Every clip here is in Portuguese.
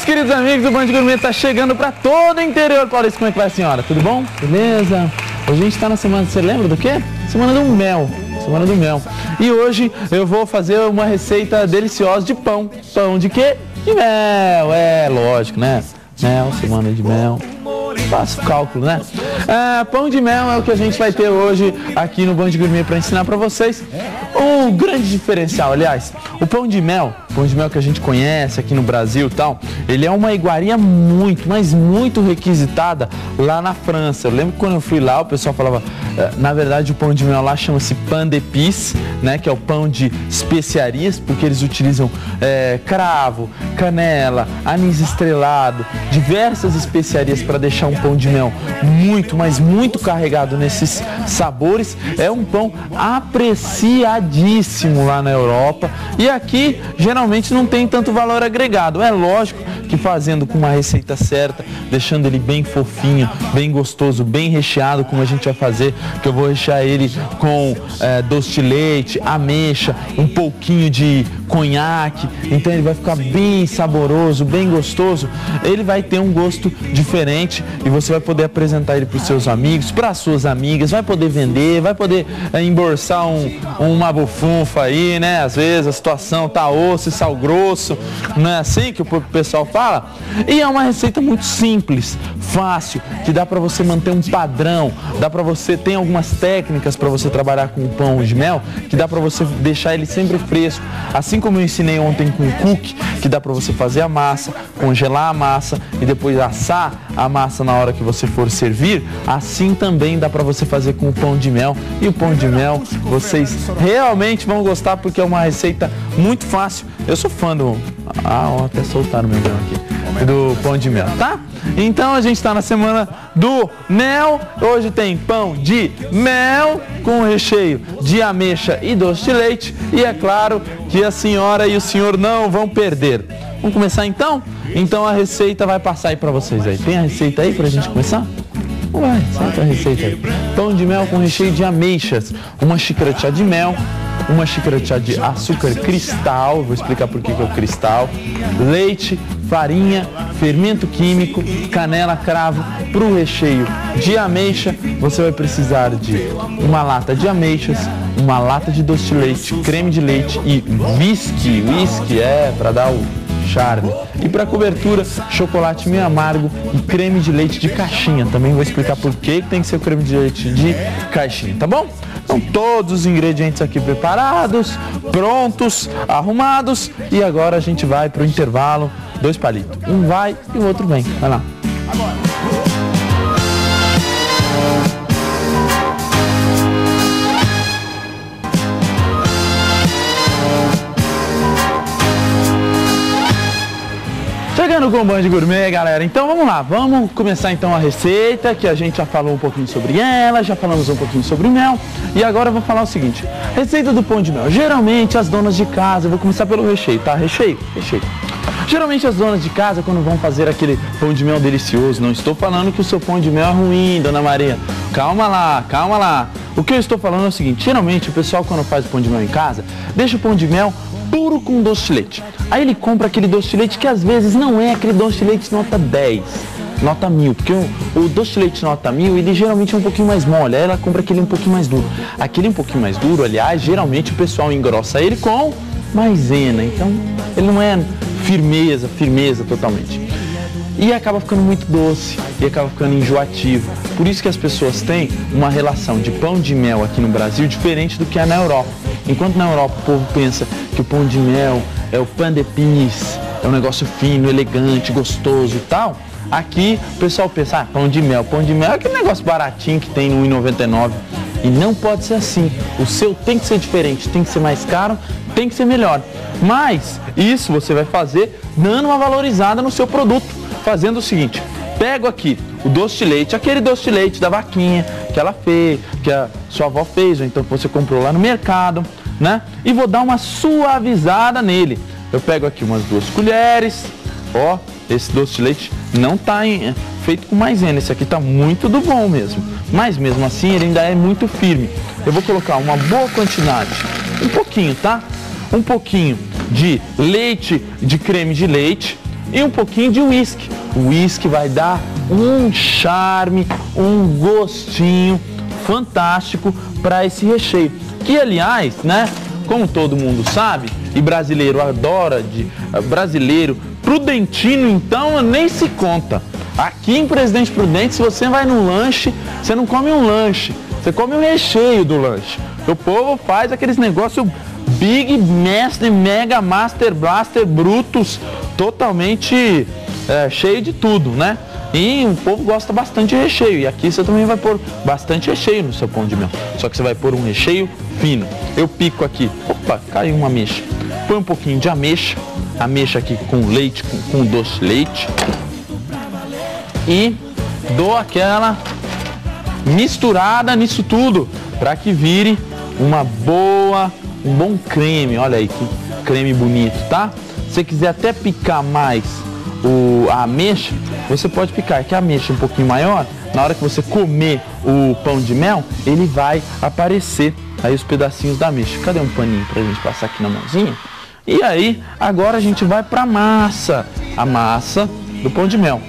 queridos amigos do Band Gourmet, está chegando para todo o interior paulista. Como é que vai, senhora? Tudo bom? Beleza? Hoje a gente está na semana, você lembra do quê? Semana do mel. Semana do mel. E hoje eu vou fazer uma receita deliciosa de pão. Pão de quê? De mel. É, lógico, né? Mel, semana de mel. Faço cálculo, né? Pão de mel é o que a gente vai ter hoje aqui no Band Gourmet para ensinar para vocês. Um grande diferencial, aliás, o pão de mel que a gente conhece aqui no Brasil e tal, ele é uma iguaria muito, mas muito requisitada lá na França. Eu lembro que quando eu fui lá, o pessoal falava, na verdade o pão de mel lá chama-se pain d'épices, né, que é o pão de especiarias, porque eles utilizam cravo, canela, anis estrelado, diversas especiarias para deixar um pão de mel muito, mas muito carregado nesses sabores. É um pão apreciadíssimo lá na Europa e aqui geralmente não tem tanto valor agregado. É lógico que fazendo com uma receita certa, deixando ele bem fofinho, bem gostoso, bem recheado, como a gente vai fazer, que eu vou rechear ele com doce de leite, ameixa, um pouquinho de conhaque, então ele vai ficar bem saboroso, bem gostoso. Ele vai ter um gosto diferente e você vai poder apresentar ele para os seus amigos, para as suas amigas, vai poder vender, vai poder embolsar uma bufunfa aí, né? Às vezes a situação tá osso e sal grosso, não é assim que o pessoal fala? E é uma receita muito simples, fácil, que dá para você manter um padrão, dá para você, tem algumas técnicas para você trabalhar com o pão de mel, que dá para você deixar ele sempre fresco, assim como eu ensinei ontem com o cookie, que dá para você fazer a massa, congelar a massa e depois assar a massa na hora que você for servir, assim também dá para você fazer com o pão de mel. E o pão de mel vocês realmente vão gostar porque é uma receita muito fácil. Eu sou fã do... até soltaram o meu mel aqui. Do pão de mel, tá? Então a gente está na semana do mel. Hoje tem pão de mel com recheio de ameixa e doce de leite. E é claro que a senhora e o senhor não vão perder. Vamos começar então? Então a receita vai passar aí para vocês aí. Tem a receita aí pra gente começar? Ué, certa a receita aí. Pão de mel com recheio de ameixas. Uma xícara de chá de mel. Uma xícara de chá de açúcar cristal, vou explicar por que é o cristal, leite, farinha, fermento químico, canela, cravo. Para o recheio de ameixa, você vai precisar de uma lata de ameixas, uma lata de doce de leite, creme de leite e whisky para dar o charme. E para cobertura, chocolate meio amargo e creme de leite de caixinha. Também vou explicar por que tem que ser o creme de leite de caixinha, tá bom? Então todos os ingredientes aqui preparados, prontos, arrumados e agora a gente vai para o intervalo, 2 palitos. Um vai e o outro vem. Vai lá. Chegando com o Band Gourmet, galera, então vamos lá, vamos começar então a receita, que a gente já falou um pouquinho sobre ela, já falamos um pouquinho sobre o mel, e agora eu vou falar o seguinte, receita do pão de mel. Geralmente as donas de casa, eu vou começar pelo recheio, tá? Recheio. Geralmente as donas de casa, quando vão fazer aquele pão de mel delicioso, não estou falando que o seu pão de mel é ruim, dona Maria, calma lá. O que eu estou falando é o seguinte, geralmente o pessoal quando faz o pão de mel em casa, deixa o pão de mel puro com doce de leite. Aí ele compra aquele doce de leite que às vezes não é aquele doce de leite nota 10, nota 1000, porque o doce de leite nota 1000, ele geralmente é um pouquinho mais mole, aí ela compra aquele um pouquinho mais duro. Aquele um pouquinho mais duro, aliás, geralmente o pessoal engrossa ele com maisena, então ele não é firmeza totalmente. E acaba ficando muito doce, e acaba ficando enjoativo. Por isso que as pessoas têm uma relação de pão de mel aqui no Brasil diferente do que é na Europa. Enquanto na Europa o povo pensa que o pão de mel é o pain d'épices, é um negócio fino, elegante, gostoso e tal, aqui o pessoal pensa, pão de mel é aquele negócio baratinho que tem no R$1,99. E não pode ser assim. O seu tem que ser diferente, tem que ser mais caro, tem que ser melhor. Mas isso você vai fazer dando uma valorizada no seu produto, fazendo o seguinte, pego aqui o doce de leite, aquele doce de leite da vaquinha que ela fez, que a sua avó fez, ou então que você comprou lá no mercado, né? E vou dar uma suavizada nele. Eu pego aqui umas 2 colheres, ó, esse doce de leite não tá feito com maisena, esse aqui tá muito do bom mesmo, mas mesmo assim ele ainda é muito firme. Eu vou colocar uma boa quantidade, um pouquinho, tá? Um pouquinho de leite, de creme de leite, e um pouquinho de uísque. O uísque vai dar um charme, um gostinho fantástico para esse recheio. Que, aliás, né, como todo mundo sabe, e brasileiro adora, brasileiro prudentino, então nem se conta. Aqui em Presidente Prudente, se você vai no lanche, você não come um lanche, você come o recheio do lanche. O povo faz aqueles negócios Big Master, Mega Master Blaster Brutus, totalmente cheio de tudo, né? E o povo gosta bastante de recheio. E aqui você também vai pôr bastante recheio no seu pão de mel. Só que você vai pôr um recheio fino. Eu pico aqui. Opa, caiu uma ameixa. Põe um pouquinho de ameixa. Ameixa aqui com leite, com doce de leite. E dou aquela misturada nisso tudo. Para que vire um bom creme. Olha aí que creme bonito, tá? Se você quiser até picar mais a ameixa, você pode picar, que a ameixa é um pouquinho maior, na hora que você comer o pão de mel, ele vai aparecer aí os pedacinhos da ameixa. Cadê um paninho pra gente passar aqui na mãozinha? E aí, agora a gente vai pra massa, a massa do pão de mel.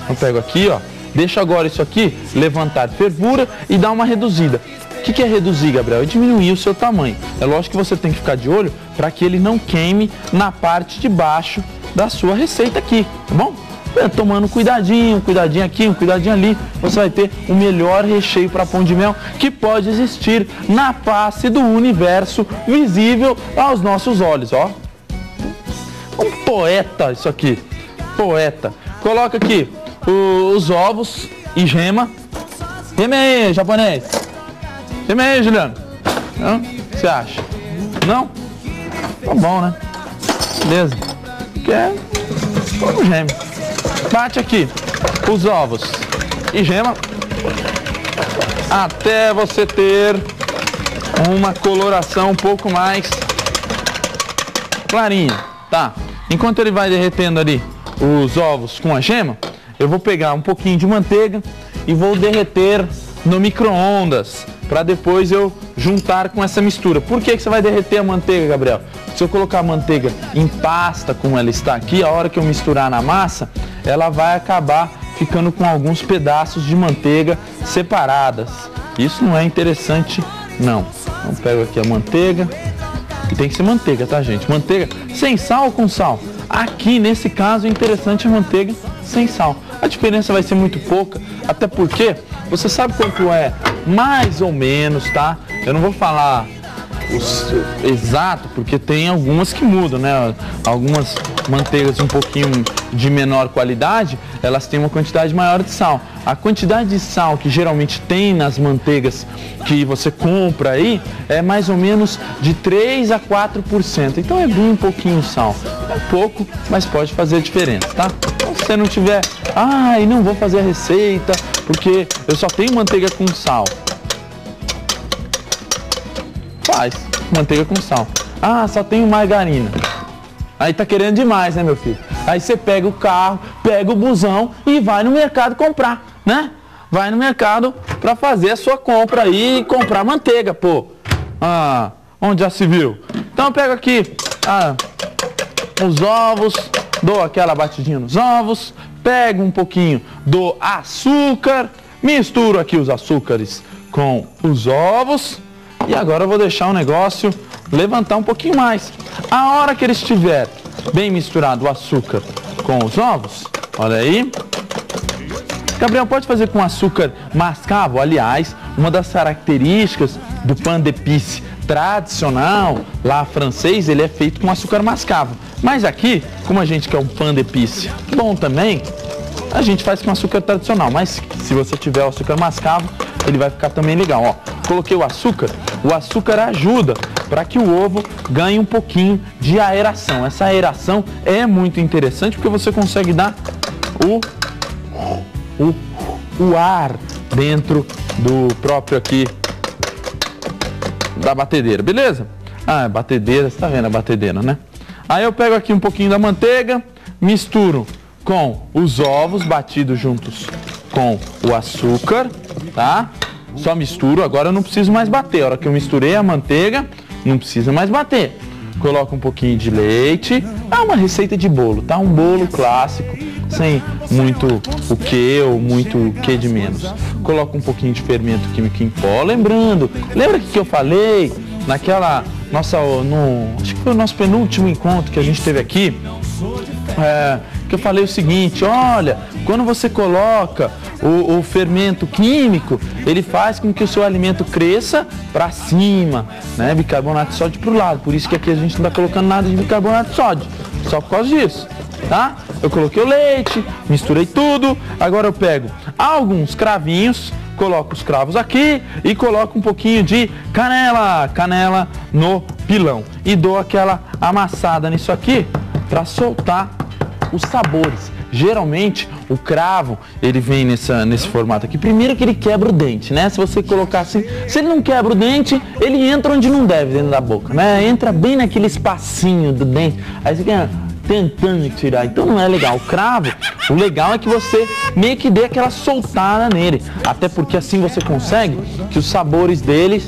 Eu pego aqui, ó, deixo agora isso aqui levantar fervura e dar uma reduzida. O que é reduzir, Gabriel? É diminuir o seu tamanho. É lógico que você tem que ficar de olho para que ele não queime na parte de baixo da sua receita aqui, tá bom? Tomando cuidadinho aqui, um cuidadinho ali, você vai ter o melhor recheio para pão de mel que pode existir na face do universo visível aos nossos olhos, ó. Um poeta isso aqui, poeta. Coloca aqui os ovos e gema. Gema aí, japonês. Gema aí, Juliano. Não? O que você acha? Não? Tá bom, né? Beleza. Quer? Vamos gema. Bate aqui os ovos e gema até você ter uma coloração um pouco mais clarinha, tá? Enquanto ele vai derretendo ali os ovos com a gema, eu vou pegar um pouquinho de manteiga e vou derreter no micro-ondas para depois eu juntar com essa mistura. Por que você vai derreter a manteiga, Gabriel? Se eu colocar a manteiga em pasta como ela está aqui, a hora que eu misturar na massa, ela vai acabar ficando com alguns pedaços de manteiga separadas. Isso não é interessante, não. Então pego aqui a manteiga. E tem que ser manteiga, tá, gente? Manteiga sem sal ou com sal? Aqui, nesse caso, é interessante a manteiga sem sal. A diferença vai ser muito pouca, até porque você sabe quanto é mais ou menos, tá? Eu não vou falar exato, porque tem algumas que mudam, né? Algumas manteigas um pouquinho de menor qualidade, elas têm uma quantidade maior de sal. A quantidade de sal que geralmente tem nas manteigas que você compra aí é mais ou menos de 3 a 4%. Então é bem um pouquinho sal. É pouco, mas pode fazer diferença, tá? Então, se você não tiver, não vou fazer a receita porque eu só tenho manteiga com sal. Faz manteiga com sal. Só tenho margarina. Aí tá querendo demais, né, meu filho? Aí você pega o carro, pega o busão e vai no mercado comprar, né? Vai no mercado pra fazer a sua compra aí e comprar manteiga, pô. Onde já se viu? Então eu pego aqui os ovos, dou aquela batidinha nos ovos, pego um pouquinho do açúcar, misturo aqui os açúcares com os ovos. E agora eu vou deixar o negócio levantar um pouquinho mais. A hora que ele estiver bem misturado o açúcar com os ovos, olha aí. Gabriel, pode fazer com açúcar mascavo? Aliás, uma das características do pain d'épices tradicional, lá francês, ele é feito com açúcar mascavo. Mas aqui, como a gente quer um pain d'épices bom também, a gente faz com açúcar tradicional. Mas se você tiver o açúcar mascavo, ele vai ficar também legal, ó. Coloquei o açúcar ajuda para que o ovo ganhe um pouquinho de aeração. Essa aeração é muito interessante porque você consegue dar o ar dentro do próprio aqui da batedeira, beleza? Batedeira, você tá vendo a batedeira, né? Aí eu pego aqui um pouquinho da manteiga, misturo com os ovos batidos juntos com o açúcar, tá? Só misturo, agora eu não preciso mais bater. A hora que eu misturei a manteiga, não precisa mais bater. coloca um pouquinho de leite. É uma receita de bolo, tá? Um bolo clássico, sem muito o que ou muito o que de menos. Coloca um pouquinho de fermento químico em pó. Lembra que eu falei naquela acho que foi o nosso penúltimo encontro que a gente teve aqui, que eu falei o seguinte: olha, quando você coloca o fermento químico, ele faz com que o seu alimento cresça para cima, né? Bicarbonato de sódio para o lado. Por isso que aqui a gente não está colocando nada de bicarbonato de sódio, só por causa disso, tá? Eu coloquei o leite, misturei tudo. Agora eu pego alguns cravinhos, coloco os cravos aqui e coloco um pouquinho de canela no pilão e dou aquela amassada nisso aqui para soltar os sabores. Geralmente o cravo, ele vem nesse formato aqui. Primeiro que ele quebra o dente, né? Se você colocar assim, se ele não quebra o dente, ele entra onde não deve dentro da boca, né? Entra bem naquele espacinho do dente. Aí você fica tentando tirar, então não é legal. O cravo, o legal é que você meio que dê aquela soltada nele, até porque assim você consegue que os sabores dele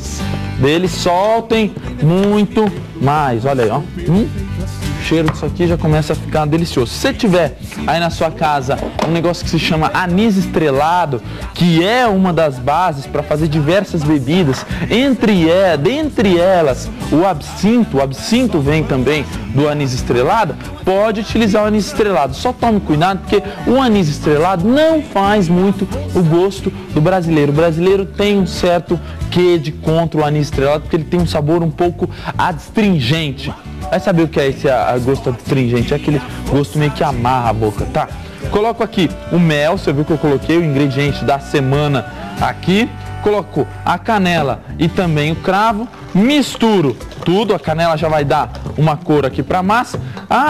soltem muito mais. Olha aí, ó. O cheiro disso aqui já começa a ficar delicioso. Se você tiver aí na sua casa um negócio que se chama anis estrelado, que é uma das bases para fazer diversas bebidas, dentre elas o absinto vem também do anis estrelado, pode utilizar o anis estrelado. Só tome cuidado, porque o anis estrelado não faz muito o gosto do brasileiro. O brasileiro tem um certo quê de contra o anis estrelado, porque ele tem um sabor um pouco adstringente. Vai saber o que é esse gosto adstringente? É aquele gosto meio que amarra a boca, tá? Coloco aqui o mel, você viu que eu coloquei o ingrediente da semana aqui. Coloco a canela e também o cravo, misturo tudo, a canela já vai dar uma cor aqui para a massa.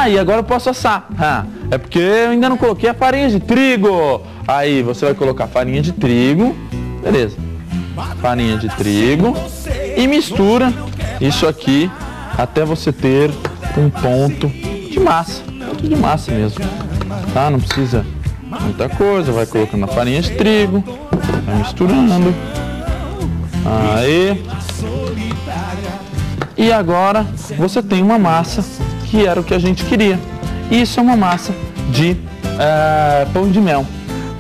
E agora eu posso assar. É porque eu ainda não coloquei a farinha de trigo. Aí você vai colocar farinha de trigo, beleza? Farinha de trigo e mistura isso aqui até você ter um ponto de massa mesmo, tá? Não precisa muita coisa, vai colocando a farinha de trigo, vai misturando. Aí. E agora você tem uma massa que era o que a gente queria. Isso é uma massa de pão de mel.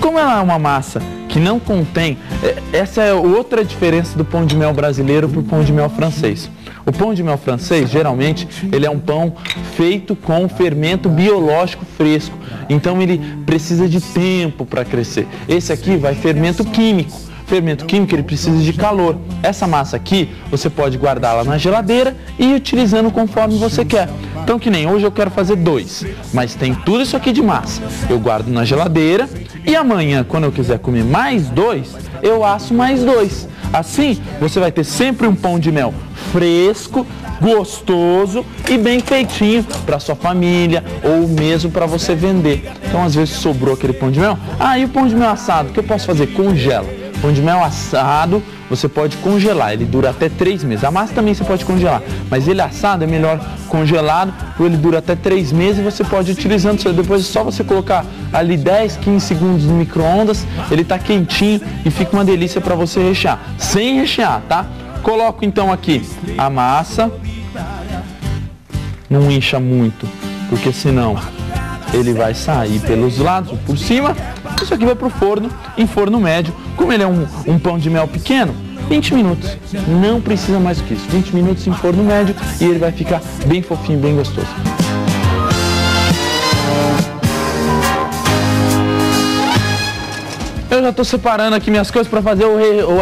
Como ela é uma massa que não contém, essa é outra diferença do pão de mel brasileiro para o pão de mel francês. O pão de mel francês, geralmente, ele é um pão feito com fermento biológico fresco. Então ele precisa de tempo para crescer. Esse aqui vai fermento químico. Fermento químico, ele precisa de calor. Essa massa aqui, você pode guardá-la na geladeira e ir utilizando conforme você quer. Então, que nem hoje eu quero fazer 2, mas tem tudo isso aqui de massa. Eu guardo na geladeira e amanhã, quando eu quiser comer mais 2, eu asso mais 2. Assim, você vai ter sempre um pão de mel fresco, gostoso e bem feitinho para sua família ou mesmo para você vender. Então, às vezes sobrou aquele pão de mel. E o pão de mel assado, o que eu posso fazer? Congela. Pão de mel assado, você pode congelar, ele dura até 3 meses. A massa também você pode congelar, mas ele assado é melhor congelado, ele dura até 3 meses e você pode ir utilizando. Depois é só você colocar ali 10, 15 segundos no micro-ondas, ele está quentinho e fica uma delícia para você rechear. Sem rechear, tá? Coloco então aqui a massa, não incha muito, porque senão ele vai sair pelos lados, por cima. Isso aqui vai para o forno, em forno médio. Como ele é um pão de mel pequeno, 20 minutos. Não precisa mais do que isso. 20 minutos em forno médio e ele vai ficar bem fofinho, bem gostoso. Eu já estou separando aqui minhas coisas para fazer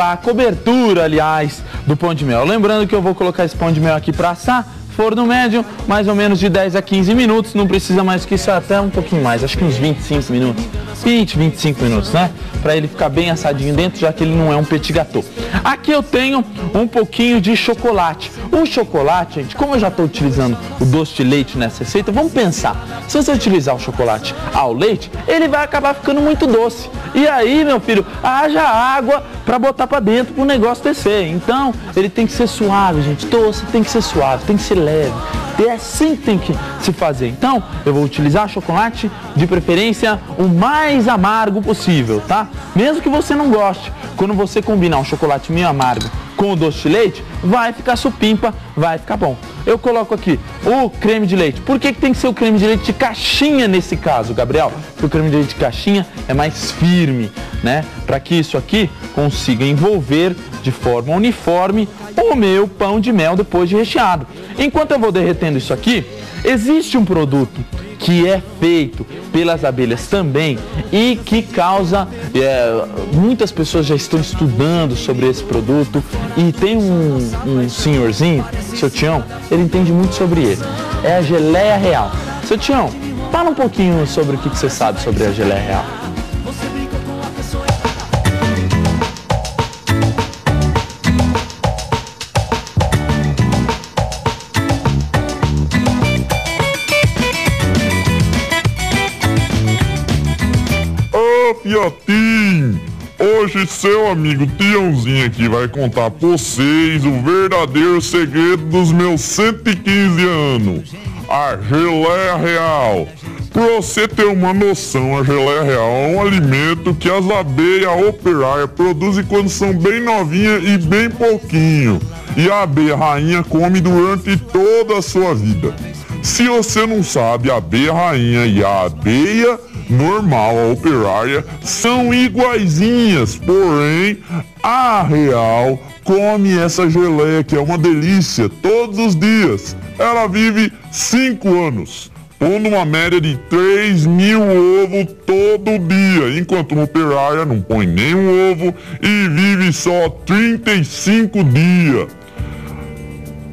a cobertura, aliás, do pão de mel. Lembrando que eu vou colocar esse pão de mel aqui para assar. Forno médio, mais ou menos de 10 a 15 minutos, não precisa mais que isso, até um pouquinho mais, acho que uns 25 minutos, 20, 25 minutos, né? Para ele ficar bem assadinho dentro, já que ele não é um petit gâteau. Aqui eu tenho um pouquinho de chocolate. O chocolate, gente, como eu já estou utilizando o doce de leite nessa receita, vamos pensar, se você utilizar o chocolate ao leite, ele vai acabar ficando muito doce. E aí, meu filho, haja água para botar para dentro para o negócio descer. Então, ele tem que ser suave, gente. Doce tem que ser suave, tem que ser leve. E é assim que tem que se fazer. Então, eu vou utilizar chocolate, de preferência, o mais amargo possível, tá? Mesmo que você não goste, quando você combinar um chocolate meio amargo com o doce de leite, vai ficar supimpa, vai ficar bom. Eu coloco aqui o creme de leite. Por que tem que ser o creme de leite de caixinha nesse caso, Gabriel? Porque o creme de leite de caixinha é mais firme, né? Para que isso aqui consiga envolver de forma uniforme o meu pão de mel depois de recheado. Enquanto eu vou derretendo isso aqui, existe um produto que é feito pelas abelhas também e que causa, muitas pessoas já estão estudando sobre esse produto e tem um senhorzinho, seu Tião, ele entende muito sobre ele, é a geleia real. Seu Tião, fala um pouquinho sobre o que você sabe sobre a geleia real. Fiotinho, hoje seu amigo Tiãozinho aqui vai contar pra vocês o verdadeiro segredo dos meus 115 anos, a geleia real. Pra você ter uma noção, a geleia real é um alimento que as abelhas operárias produzem quando são bem novinhas e bem pouquinho, e a abelha rainha come durante toda a sua vida. Se você não sabe, a abelha rainha e a abelha normal, a operária, são iguaizinhas, porém a real come essa geleia que é uma delícia todos os dias. Ela vive 5 anos, pondo uma média de 3.000 ovos todo dia, enquanto uma operária não põe nenhum ovo e vive só 35 dias.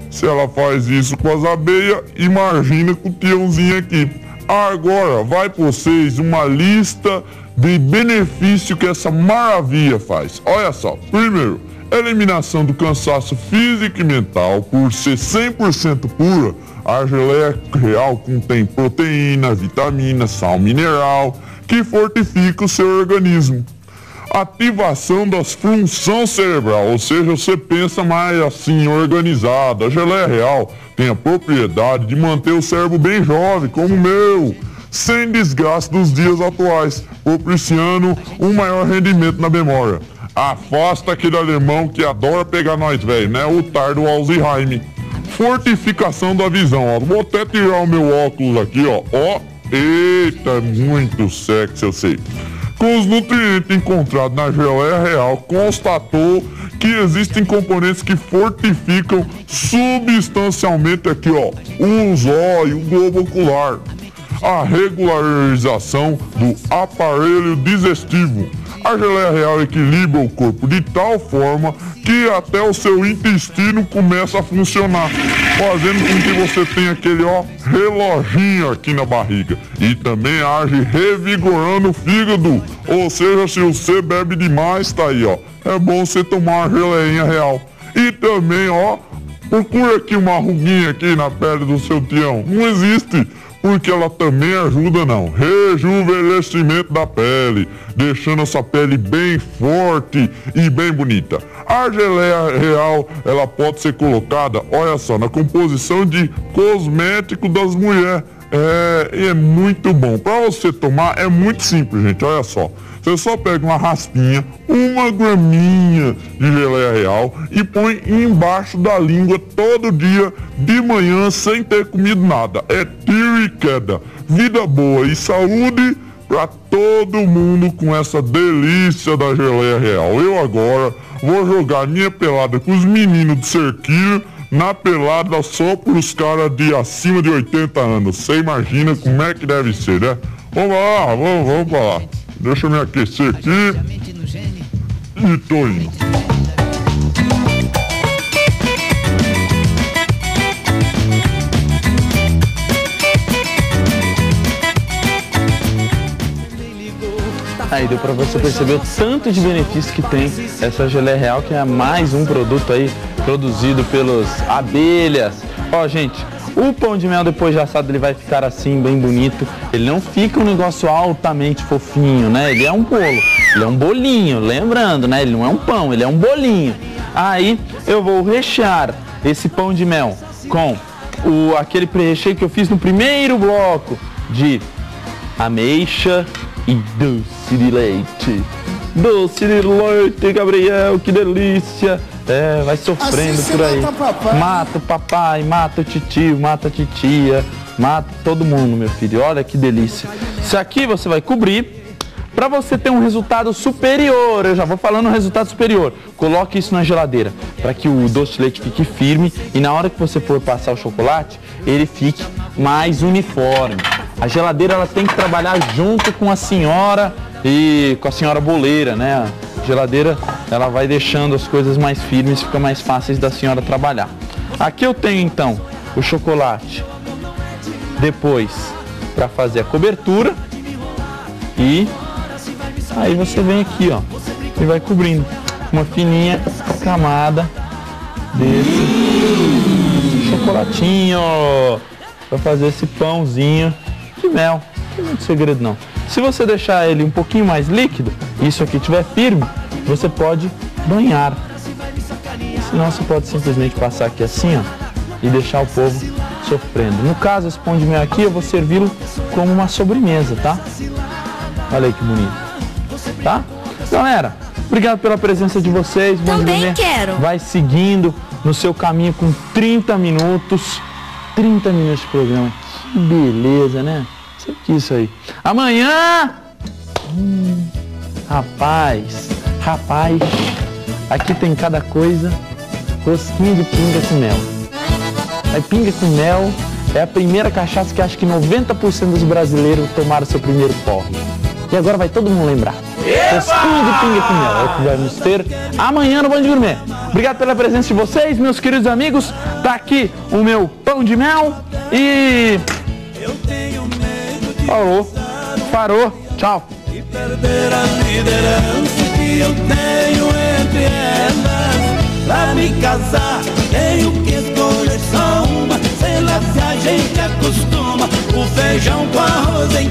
Se ela faz isso com as abelhas, imagina com o Tiãozinho aqui. Agora vai para vocês uma lista de benefícios que essa maravilha faz. Olha só, primeiro, eliminação do cansaço físico e mental. Por ser 100% pura, a geleia real contém proteína, vitamina, sal mineral, que fortifica o seu organismo. Ativação das funções cerebrais, ou seja, você pensa mais assim, organizado. A geleia real tem a propriedade de manter o cérebro bem jovem, como o meu, sem desgaste dos dias atuais, propiciando um maior rendimento na memória. Afasta aquele alemão que adora pegar nós velho, né? O tardo Alzheimer. Fortificação da visão, ó. Vou até tirar o meu óculos aqui, ó. Ó, eita, muito sexy, eu sei. Com os nutrientes encontrados na geleia real, constatou que existem componentes que fortificam substancialmente aqui, ó, o zóio, o globo ocular, a regularização do aparelho digestivo. A geleia real equilibra o corpo de tal forma que até o seu intestino começa a funcionar, fazendo com que você tenha aquele, ó, reloginho aqui na barriga. E também age revigorando o fígado, ou seja, se você bebe demais, tá aí, ó, é bom você tomar uma geleinha real. E também, ó, procura aqui uma ruguinha aqui na pele do seu Tião. Não existe, porque ela também ajuda no rejuvenescimento da pele, deixando essa pele bem forte e bem bonita. A geleia real, ela pode ser colocada, olha só, na composição de cosmético das mulheres. É muito bom. Para você tomar é muito simples, gente, olha só. Você só pega uma raspinha, 1 graminha de geleia real e põe embaixo da língua todo dia de manhã sem ter comido nada. É tiro e queda. Vida boa e saúde para todo mundo com essa delícia da geleia real. Eu agora vou jogar minha pelada com os meninos do cerquinho na pelada só pros caras de acima de 80 anos. Você imagina como é que deve ser, né? Vamos lá, vamos pra lá. Deixa eu me aquecer aqui. E tô indo. Aí deu pra você perceber o tanto de benefício que tem essa geleia real, que é mais um produto aí produzido pelas abelhas. Ó, gente, o pão de mel depois de assado ele vai ficar assim, bem bonito. Ele não fica um negócio altamente fofinho, né? Ele é um bolo, ele é um bolinho, lembrando, né? Ele não é um pão, ele é um bolinho. Aí eu vou rechear esse pão de mel com aquele pré-recheio que eu fiz no primeiro bloco de ameixa e doce de leite. Doce de leite, Gabriel, que delícia! vai sofrendo Assim por aí. mata o papai. Mata o papai, mata o titio, mata a titia, mata todo mundo, meu filho. Olha que delícia. Isso aqui você vai cobrir. Para você ter um resultado superior, eu já vou falando um resultado superior, coloque isso na geladeira, para que o doce de leite fique firme e na hora que você for passar o chocolate, ele fique mais uniforme. A geladeira ela tem que trabalhar junto com a senhora e com a senhora boleira, né? A geladeira ela vai deixando as coisas mais firmes, fica mais fáceis da senhora trabalhar. Aqui eu tenho então o chocolate, depois para fazer a cobertura e aí você vem aqui, ó, e vai cobrindo uma fininha camada desse chocolatinho para fazer esse pãozinho de mel. Não tem muito segredo não. Se você deixar ele um pouquinho mais líquido, e isso aqui estiver firme, você pode banhar. Senão você pode simplesmente passar aqui assim, ó, e deixar o povo sofrendo. No caso, esse pão de mel aqui, eu vou servi-lo como uma sobremesa, tá? Olha aí que bonito. Tá? Galera, obrigado pela presença de vocês. Também quero. Vai seguindo no seu caminho com 30 minutos. 30 minutos de programa. Que beleza, né? Sempre quis isso aí. Amanhã... Rapaz, aqui tem cada coisa. Rosquinha de pinga com mel. Aí pinga com mel é a primeira cachaça que acho que 90% dos brasileiros tomaram seu primeiro porre. E agora vai todo mundo lembrar. Rosquinha de pinga com mel. É o que vamos ter amanhã no Band Gourmet. Obrigado pela presença de vocês, meus queridos amigos. Tá aqui o meu pão de mel e... Parou. Tchau. E perder a liderança que eu tenho entre elas. Pra me casar, tenho que escolher só uma. Sei lá se a gente acostuma o feijão com arroz em